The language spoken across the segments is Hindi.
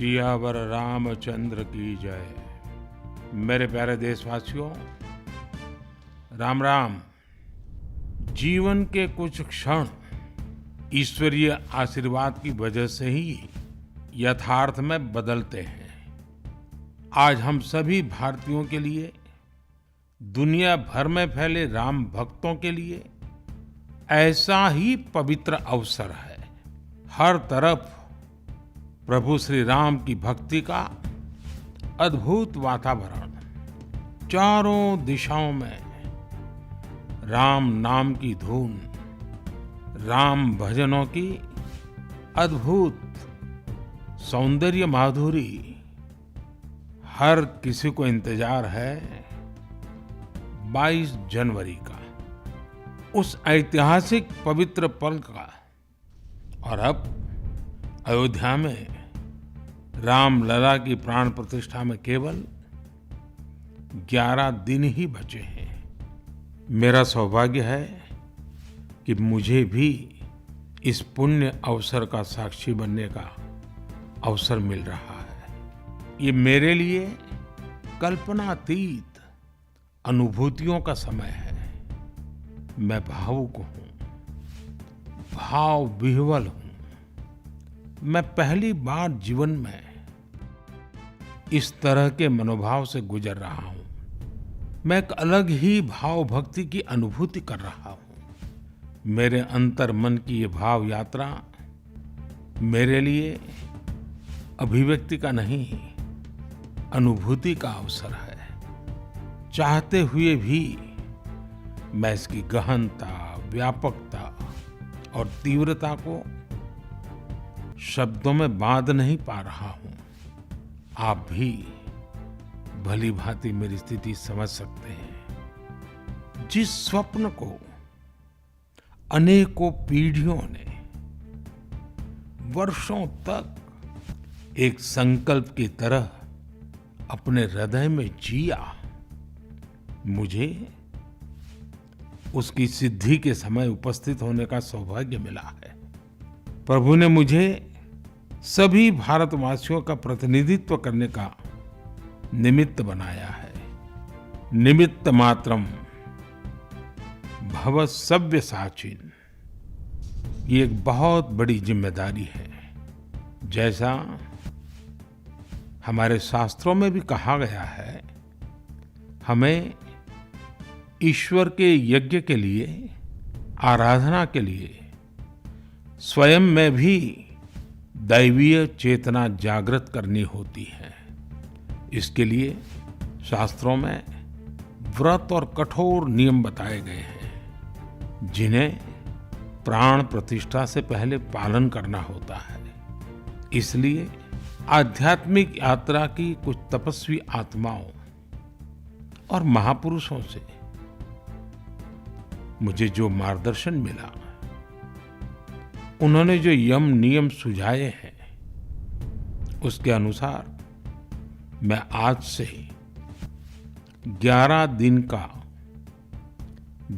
सियावर रामचंद्र की जय। मेरे प्यारे देशवासियों, राम राम। जीवन के कुछ क्षण ईश्वरीय आशीर्वाद की वजह से ही यथार्थ में बदलते हैं। आज हम सभी भारतीयों के लिए, दुनिया भर में फैले राम भक्तों के लिए ऐसा ही पवित्र अवसर है। हर तरफ प्रभु श्री राम की भक्ति का अद्भुत वातावरण, चारों दिशाओं में राम नाम की धुन, राम भजनों की अद्भुत सौंदर्य माधुरी। हर किसी को इंतजार है 22 जनवरी का, उस ऐतिहासिक पवित्र पल का। और अब अयोध्या में राम लला की प्राण प्रतिष्ठा में केवल 11 दिन ही बचे हैं। मेरा सौभाग्य है कि मुझे भी इस पुण्य अवसर का साक्षी बनने का अवसर मिल रहा है। ये मेरे लिए कल्पनातीत अनुभूतियों का समय है। मैं भावुक हूँ, भाव विह्वल हूँ। मैं पहली बार जीवन में इस तरह के मनोभाव से गुजर रहा हूँ। मैं एक अलग ही भाव भक्ति की अनुभूति कर रहा हूँ। मेरे अंतर मन की ये भाव यात्रा मेरे लिए अभिव्यक्ति का नहीं, अनुभूति का अवसर है। चाहते हुए भी मैं इसकी गहनता, व्यापकता और तीव्रता को शब्दों में बांध नहीं पा रहा हूं। आप भी भली भांति मेरी स्थिति समझ सकते हैं। जिस स्वप्न को अनेकों पीढ़ियों ने वर्षों तक एक संकल्प की तरह अपने हृदय में जिया, मुझे उसकी सिद्धि के समय उपस्थित होने का सौभाग्य मिला है। प्रभु ने मुझे सभी भारतवासियों का प्रतिनिधित्व करने का निमित्त बनाया है। निमित्त मात्रम भव सव्यसाचिन। ये एक बहुत बड़ी जिम्मेदारी है। जैसा हमारे शास्त्रों में भी कहा गया है, हमें ईश्वर के यज्ञ के लिए, आराधना के लिए स्वयं में भी दैवीय चेतना जागृत करनी होती है। इसके लिए शास्त्रों में व्रत और कठोर नियम बताए गए हैं, जिन्हें प्राण प्रतिष्ठा से पहले पालन करना होता है। इसलिए आध्यात्मिक यात्रा की कुछ तपस्वी आत्माओं और महापुरुषों से मुझे जो मार्गदर्शन मिला, उन्होंने जो यम नियम सुझाए हैं, उसके अनुसार मैं आज से 11 दिन का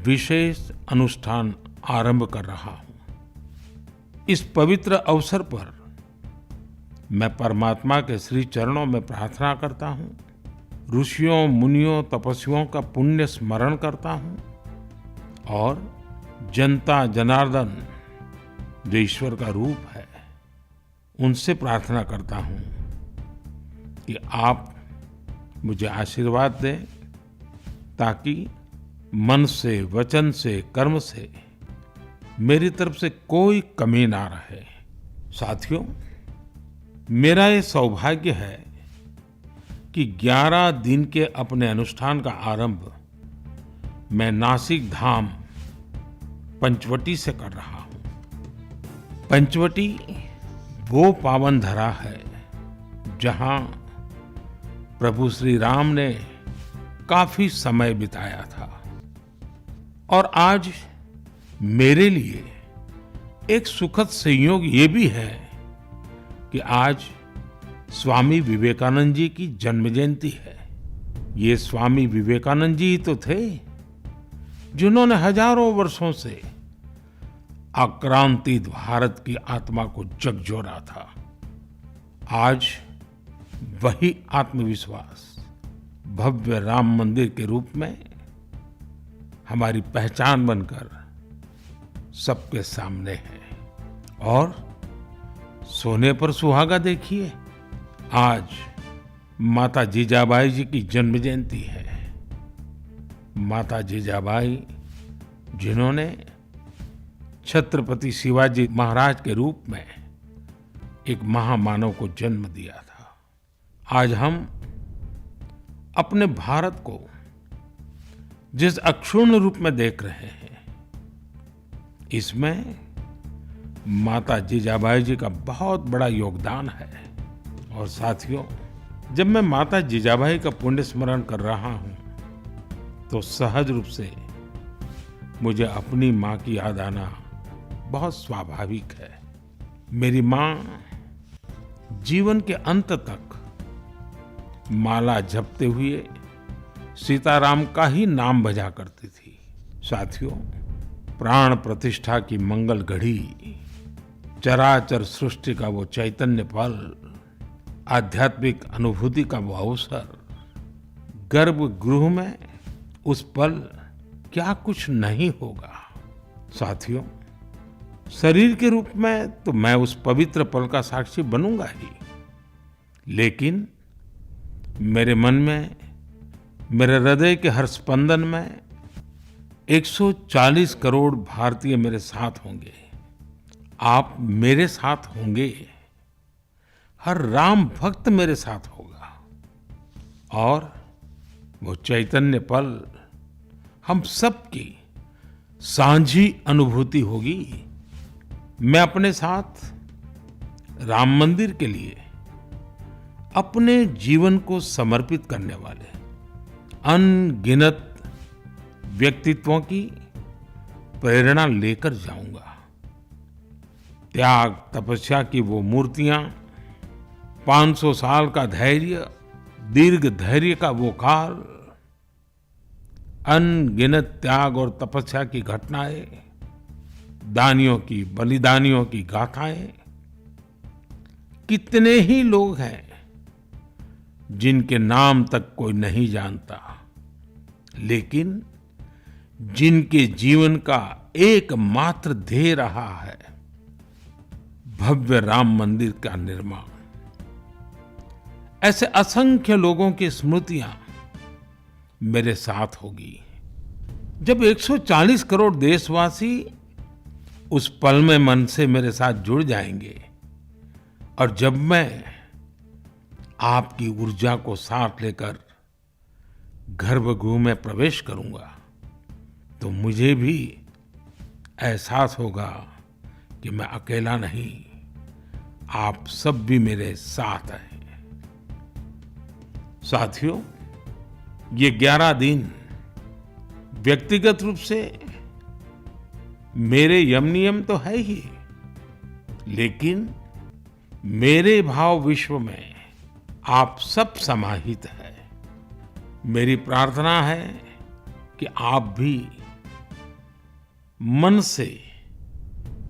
विशेष अनुष्ठान आरंभ कर रहा हूं। इस पवित्र अवसर पर मैं परमात्मा के श्री चरणों में प्रार्थना करता हूं, ऋषियों, मुनियों, तपस्वियों का पुण्य स्मरण करता हूं और जनता जनार्दन, जो ईश्वर का रूप है, उनसे प्रार्थना करता हूं कि आप मुझे आशीर्वाद दें, ताकि मन से, वचन से, कर्म से मेरी तरफ से कोई कमी ना रहे। साथियों, मेरा ये सौभाग्य है कि 11 दिन के अपने अनुष्ठान का आरंभ मैं नासिक धाम पंचवटी से कर रहा हूं। पंचवटी वो पावन धरा है जहां प्रभु श्री राम ने काफी समय बिताया था। और आज मेरे लिए एक सुखद संयोग ये भी है कि आज स्वामी विवेकानंद जी की जन्म जयंती है। ये स्वामी विवेकानंद जी ही तो थे जिन्होंने हजारों वर्षों से आक्रांतित भारत की आत्मा को झकझोरा था। आज वही आत्मविश्वास भव्य राम मंदिर के रूप में हमारी पहचान बनकर सबके सामने है। और सोने पर सुहागा देखिए, आज माता जीजाबाई जी की जन्म जयंती है। माता जीजाबाई जिन्होंने छत्रपति शिवाजी महाराज के रूप में एक महामानव को जन्म दिया था। आज हम अपने भारत को जिस अक्षुण्ण रूप में देख रहे हैं, इसमें माता जीजाबाई जी का बहुत बड़ा योगदान है। और साथियों, जब मैं माता जीजाबाई का पुण्य स्मरण कर रहा हूं, तो सहज रूप से मुझे अपनी माँ की याद आना बहुत स्वाभाविक है। मेरी माँ जीवन के अंत तक माला जपते हुए सीताराम का ही नाम भजा करती थी। साथियों, प्राण प्रतिष्ठा की मंगल घड़ी, चराचर सृष्टि का वो चैतन्य पल, आध्यात्मिक अनुभूति का वो अवसर, गर्भगृह में उस पल क्या कुछ नहीं होगा। साथियों, शरीर के रूप में तो मैं उस पवित्र पल का साक्षी बनूंगा ही, लेकिन मेरे मन में, मेरे हृदय के हर स्पंदन में 140 करोड़ भारतीय मेरे साथ होंगे। आप मेरे साथ होंगे, हर राम भक्त मेरे साथ होगा, और वो चैतन्य पल हम सबकी साझी अनुभूति होगी। मैं अपने साथ राम मंदिर के लिए अपने जीवन को समर्पित करने वाले अनगिनत व्यक्तित्वों की प्रेरणा लेकर जाऊंगा। त्याग तपस्या की वो मूर्तियां, 500 साल का धैर्य, दीर्घ धैर्य का वो काल, अनगिनत त्याग और तपस्या की घटनाएं, दानियों की, बलिदानियों की गाथाएं। कितने ही लोग हैं जिनके नाम तक कोई नहीं जानता, लेकिन जिनके जीवन का एकमात्र ध्येय रहा है भव्य राम मंदिर का निर्माण। ऐसे असंख्य लोगों की स्मृतियां मेरे साथ होगी। जब 140 करोड़ देशवासी उस पल में मन से मेरे साथ जुड़ जाएंगे, और जब मैं आपकी ऊर्जा को साथ लेकर गर्भगृह में प्रवेश करूंगा, तो मुझे भी एहसास होगा कि मैं अकेला नहीं, आप सब भी मेरे साथ हैं। साथियों, ये 11 दिन व्यक्तिगत रूप से मेरे यम नियम तो है ही, लेकिन मेरे भाव विश्व में आप सब समाहित है। मेरी प्रार्थना है कि आप भी मन से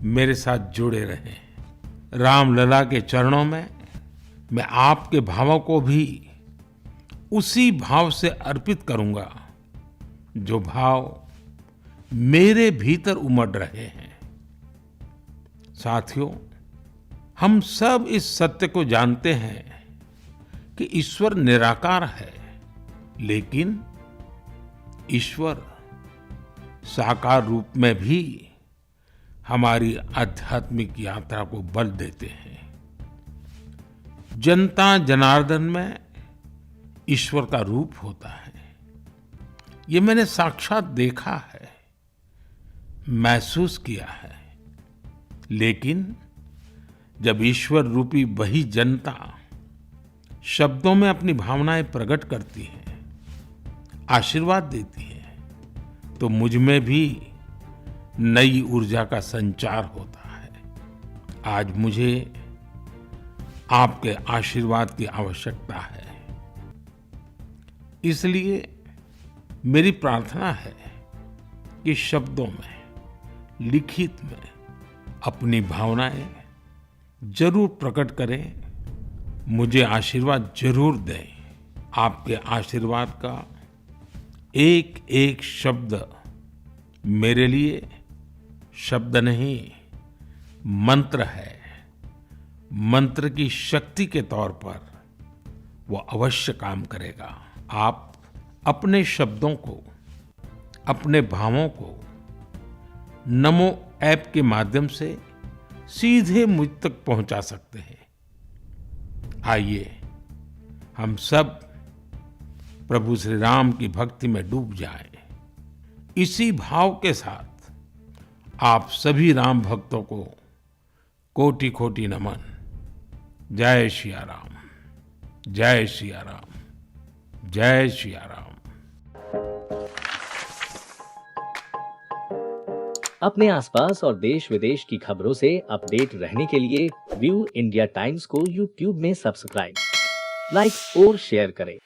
मेरे साथ जुड़े रहें। रामलला के चरणों में मैं आपके भावों को भी उसी भाव से अर्पित करूंगा, जो भाव मेरे भीतर उमड़ रहे हैं। साथियों, हम सब इस सत्य को जानते हैं कि ईश्वर निराकार है, लेकिन ईश्वर साकार रूप में भी हमारी आध्यात्मिक यात्रा को बल देते हैं। जनता जनार्दन में ईश्वर का रूप होता है, ये मैंने साक्षात देखा है, महसूस किया है। लेकिन जब ईश्वर रूपी वही जनता शब्दों में अपनी भावनाएं प्रकट करती है, आशीर्वाद देती है, तो मुझ में भी नई ऊर्जा का संचार होता है। आज मुझे आपके आशीर्वाद की आवश्यकता है, इसलिए मेरी प्रार्थना है कि शब्दों में, लिखित में अपनी भावनाएं जरूर प्रकट करें मुझे आशीर्वाद जरूर दें। आपके आशीर्वाद का एक एक शब्द मेरे लिए शब्द नहीं, मंत्र है। मंत्र की शक्ति के तौर पर वो अवश्य काम करेगा। आप अपने शब्दों को, अपने भावों को नमो ऐप के माध्यम से सीधे मुझ तक पहुंचा सकते हैं। आइए हम सब प्रभु श्री राम की भक्ति में डूब जाएं। इसी भाव के साथ आप सभी राम भक्तों को कोटि कोटि नमन। जय सिया राम, जय सिया राम, जय सिया राम। अपने आसपास और देश विदेश की खबरों से अपडेट रहने के लिए व्यू इंडिया टाइम्स को यूट्यूब में सब्सक्राइब, लाइक और शेयर करें।